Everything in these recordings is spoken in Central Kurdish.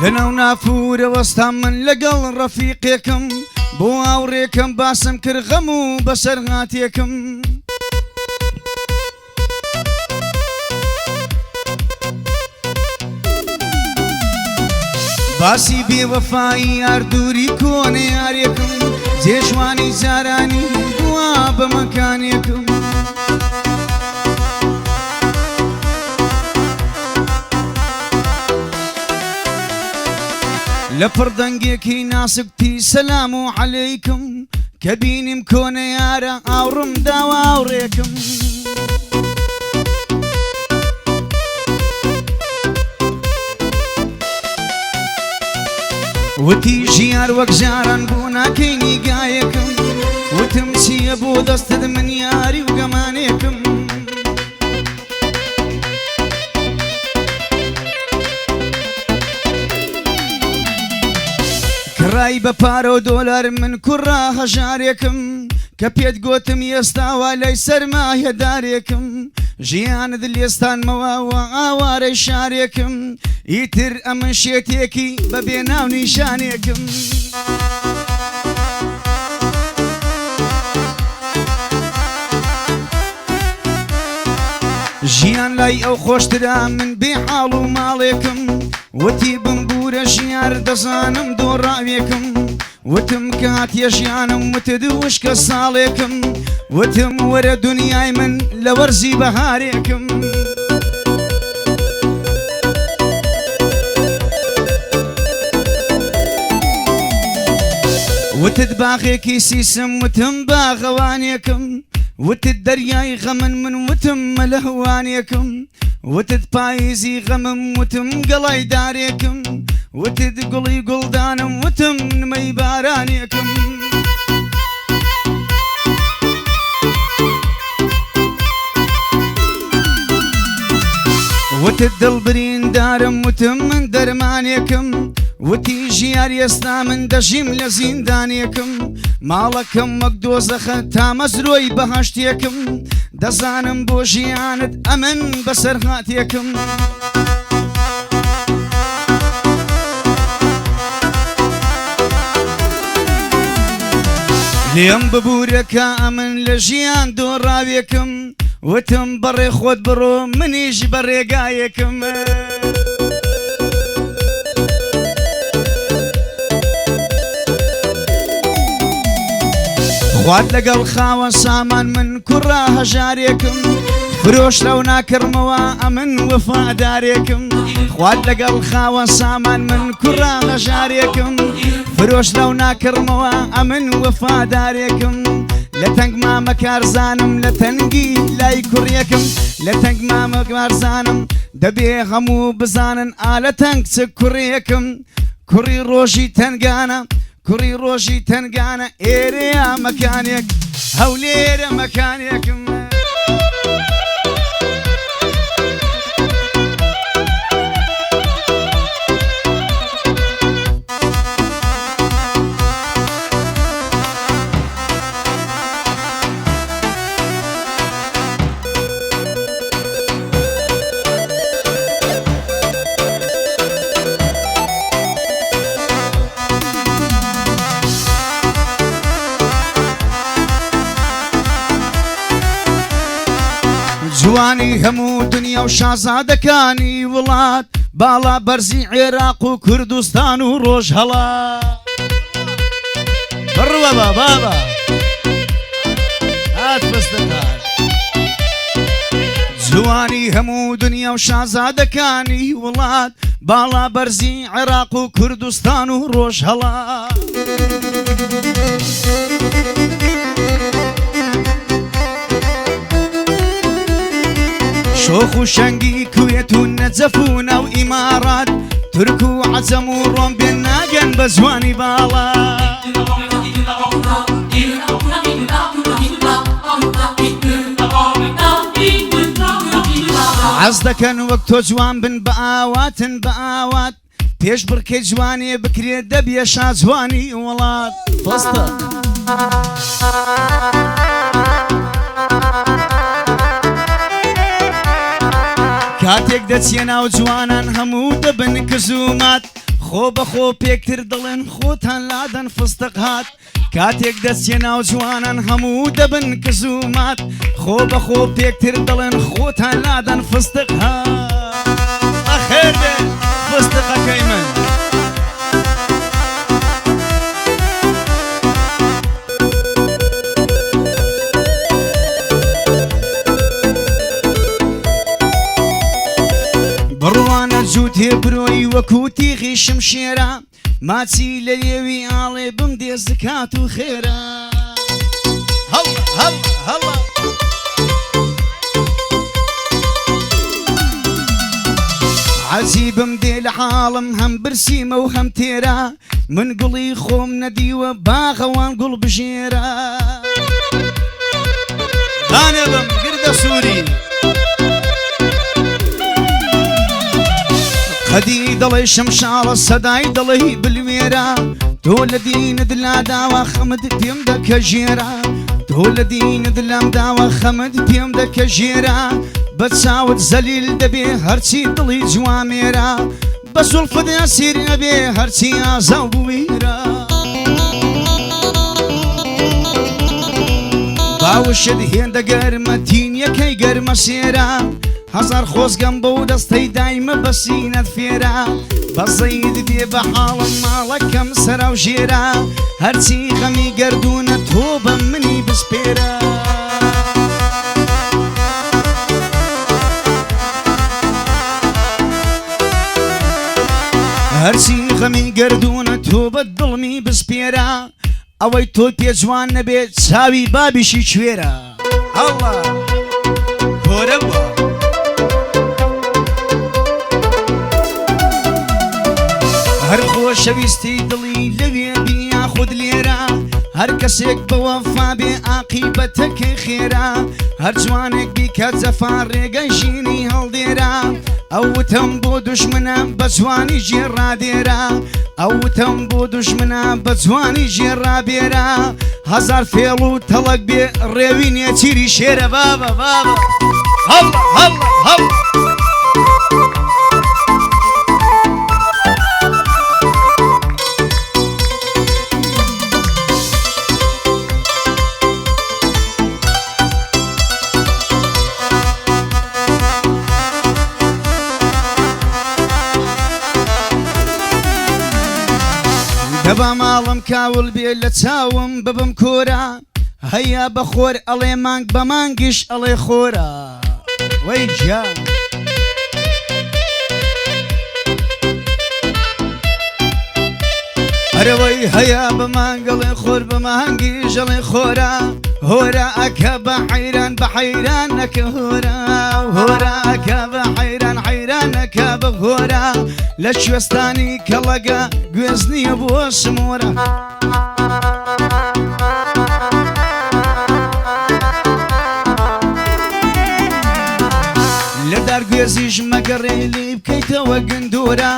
لەناو نافورەوەستا من لەگەڵ ڕەفیقێکم بۆ ئاوڕێکم باسم کرد غەم و بەسەرهاتێکم باسی بێوەفایی یاردووری کۆنە یارێکم جێژوانی جارانی بووە بە مەکانێکم لە پڕدەنگێکی ناسکتی سەلام و عەلەیکم کە بینیم کۆنە یارە ئاوڕم داوە ئاوڕێکم وتی ژیار وەک جاران بۆ ناکەی نیگایەکم وتم چییە بۆ دەستت من یاری و گەمانێکم کڕای بە پارە و دۆلار من کوڕا هەژارێکم کە پێت گۆتم ئێستاوا لای سەرمایەدارێکم ژیانت لێستانمەوەوە ئاوارەی شارێکم ئیتر ئەمن شێتێکی بە بێناو نیشانێکم ژیان لای ئەو خۆشترا من بێ حاڵ و ماڵێکم وتی بمبورە ژیار دەزانم دۆڕاوێکم وتم کاتیە ژیانم وتت وشکە ساڵێکم وتم وەرە دونیای من لە وەرزی بەهارێکم وتت باغێکی سیسم وتم باغەوانێکم وتت دەریای غەمن من وتم مەلەهوانێکم وتت پاییزی غەمم وتم گەڵای دارێکم وتت گوڵی گوڵدانم وتم نمەی بارانێکم وتت دڵبریندارم وتم من دەرمانێکم وتی ژیار ئێستا من دەژیم لە زیندانێکم ماڵەکەم وەک دۆزەخە تا مەزرۆی بەهەشتێکم دەزانم بۆ ژیانت ئەمن بەسەرهاتێکم لێم ببوورەکە ئەمن لە ژیان دۆڕاوێکم وتم بەڕێ خۆت بڕۆ منیش بەڕێگایەکم خوات لەگەڵ خاوە سامان من کوڕا هەژارێکم فرۆشرە و ناکردمەوە ئەمن وەفادارێکم خوات لەگەڵ خاوە سامان من کوڕا هەژارێکم فرۆشرە و ناکردمەوە ئەمن وەفادارێکم لە تەنگ مامە کارزانم لە تەنگی لای کوڕیەکم لە تەنگ مامە کارزانم دەبێ هەموو بزانن ئالە تەنگ چ کوڕیەکم کوڕی ڕۆژی تەنگانە کوڕی ڕۆژی تەنگانە ئێرەیە مەکانێک هەولێرە مەکانێکم جوانی هەموو دنیا و شازادەکانی وڵات باڵا بەرزی عێراق و کوردستان و ڕۆژهەڵات بڕوە بابا هات بەستەکار جوانی هەموو دنیا و شازادەکانی وڵات باڵا بەرزی عێراق و کوردستان و ڕۆژهەڵات شۆخ و شەنگی کوێت و نەجەف و ناو ئیمارات تورک و عەجەم و ڕۆم بێن ناگەن بە جوانی باڵا حەز دەکەن وەک تۆ جوان بن بە ئاواتن بە ئاوات پێش بڕکەی جوانێ بکرێت دەبێ شاجوانی وڵات فەستە کاتێک دەچێ ناو جوانان هەموو دەبن کزومات خۆ بەخۆ پێکتر دڵێن خۆتان لادەن فستق هات کاتێک دەستێ ناو جوانان هەموو دەبن کز و مات خۆ بەخۆ پێکتر دڵێن خۆتان لادەن فستق هات ئەخێر بێ فستقەکەی من بڕوانە جووت هێبرۆی وەکو تیغی شمشێرە ماچی لە لێوی ئاڵێ بم دێ زکات و خێرە هەڵە هەڵە هەڵە عەجیبم دێ لە حاڵم هەم برسیمە و هەم تێرە من گوڵی خۆم نەدیوە باغەوان گوڵ بژێرە دانێبم گردە سووری خەدی دڵی شەمشاڵە سەدای دڵی بلوێرە تۆ لە دینت لا داوە خەمت پێم دەکە ژێرە تۆ لە دینت لام داوە خەمت پێم دەکە ژێرە بە چاوت زەلیل دەبێ هەرچی دڵی جوامێرە بە زوڵفت ئەسیر ئەبێ هەرچی ئازاو بویرە باوشت هێندە گەرمە تینیەکەی گەرمە سێرە هەزار خۆزگەم بەو دەستەی دایمە بەسینەت فێرە بەزەید دێ بە حاڵم ماڵەکەم سەرا و ژێرە هەرچی غەمی گەردوونە تۆ بە منی بسپێرە هەرچی غەمی گەردوونە تۆ بە دڵمی بسپێرە ئەوەی تۆ پێجوان نەبێت چاوی بابیشی کوێرە ئەڵڵا کۆرە بووە هەر خۆشەویستی دڵی لەوێ بیا خود لێرە هەر کەسێک بە وەفا بێ عاقیبەتەکەی خێرە هەر جوانێک بیکات جەفا ڕێگەی ژینی هەڵدێرە ئەو وتم بۆ دوژمنە بە جوانی ژێڕادێرە ئەو وتم بۆ دوژمنە بە جوانی ژێڕابێرە هەزار فێڵ و تەڵک بێ ڕێوی نێچیری شێرە بابە بابە هەڵە هەڵە هەڵە دەبا ماڵم کاول بێ لە چاوم ببم کۆرە هەیە بە خۆر ئەڵێ مانگ بە مانگیش ئەڵێ خۆرە وەی گیان ئەرەوەی هەیە بە مانگەڵێ خۆر بە مانگیش ئەڵێ خۆرە هۆرە ئەکە بە حەیران بە حەیران نەکە هۆرە هۆرە ئەکە بە حەیران حەیران نەکە بە هۆرە لە کوێستانی کەڵەگە گوێز نییە بۆ سمۆرە لە دارگوێزیش مەگەڕێ لی بکەیتەوە گندۆرە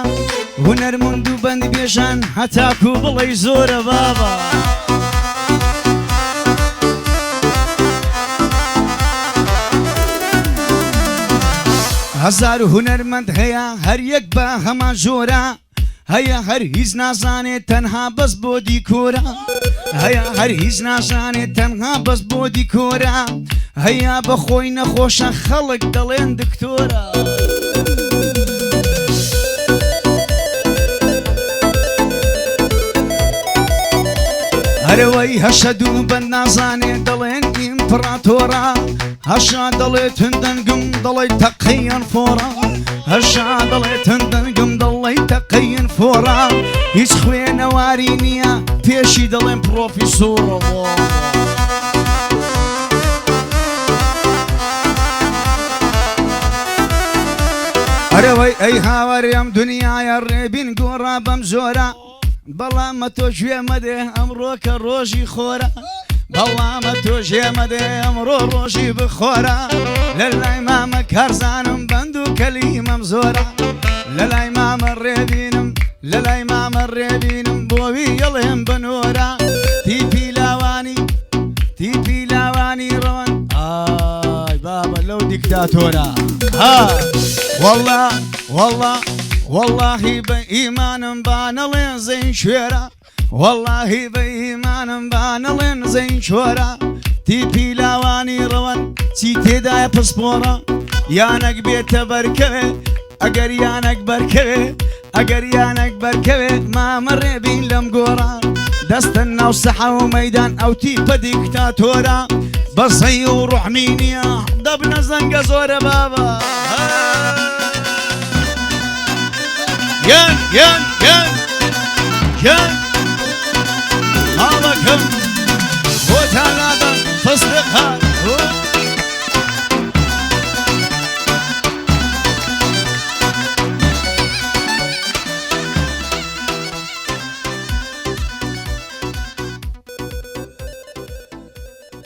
هونەرمەند و بەند بێژان هەتاکو بڵێ زۆرە بابە هەزار هونەرمەند هەیە هەر یەک بە هەمان ژۆرە هەیە هەر هیچ نازانێت تەنها بەس بۆ دیکۆرە هەیە هەر هیچ نازانێت تەنها بەس بۆ دیکۆرە هەیە بە خۆی نەخۆشە خەڵک دەڵێن دکتۆرە هەرەوەی هەشە دوو بەند نازانێت دەڵێن ئیمپراتۆرە هەشا دەڵێت هەندەنگم دەڵێ تەقەیەن فۆرە هەشا دەڵێت هەندەنگم دەڵێ تەقەیەن فۆرە هیچ خوێنەواری نییە پێشی دەڵێن پرۆفیسۆرە هەرەوەی ئەی هاوارێم دنیایە ڕێبین گۆڕا بەم زۆرە بەڵامە تۆ گوێمەدێ ئەمڕۆ کە ڕۆژی خۆرە بەڵامە تۆ ژێمەدێ ئەمڕۆ ڕۆژی بخۆرە لە لای مامە کارزانم بەند و کەلیمەم زۆرە لە لای مامە ڕێبینم لە لای مامە ڕێبینم بۆوی یەڵێم بنۆرە تیپی لاوانی ڕەوەن ئای بابە لەو دیکتاتۆرە ها وەڵڵا وەڵڵا والله بإيمان بانلين زين شويرة والله بإيمان بانلين زين شويرة تيبي لاواني روان تي تداي بسبورة يانك بيت بركبه اگر يانك بركبه اگر يانك بركبه ما مر بين لمقورة دستنا وصحة وميدان او تيبا ديكتاتورة بصي وروح مينيا ضبنا زنقة زورة بابا ين ين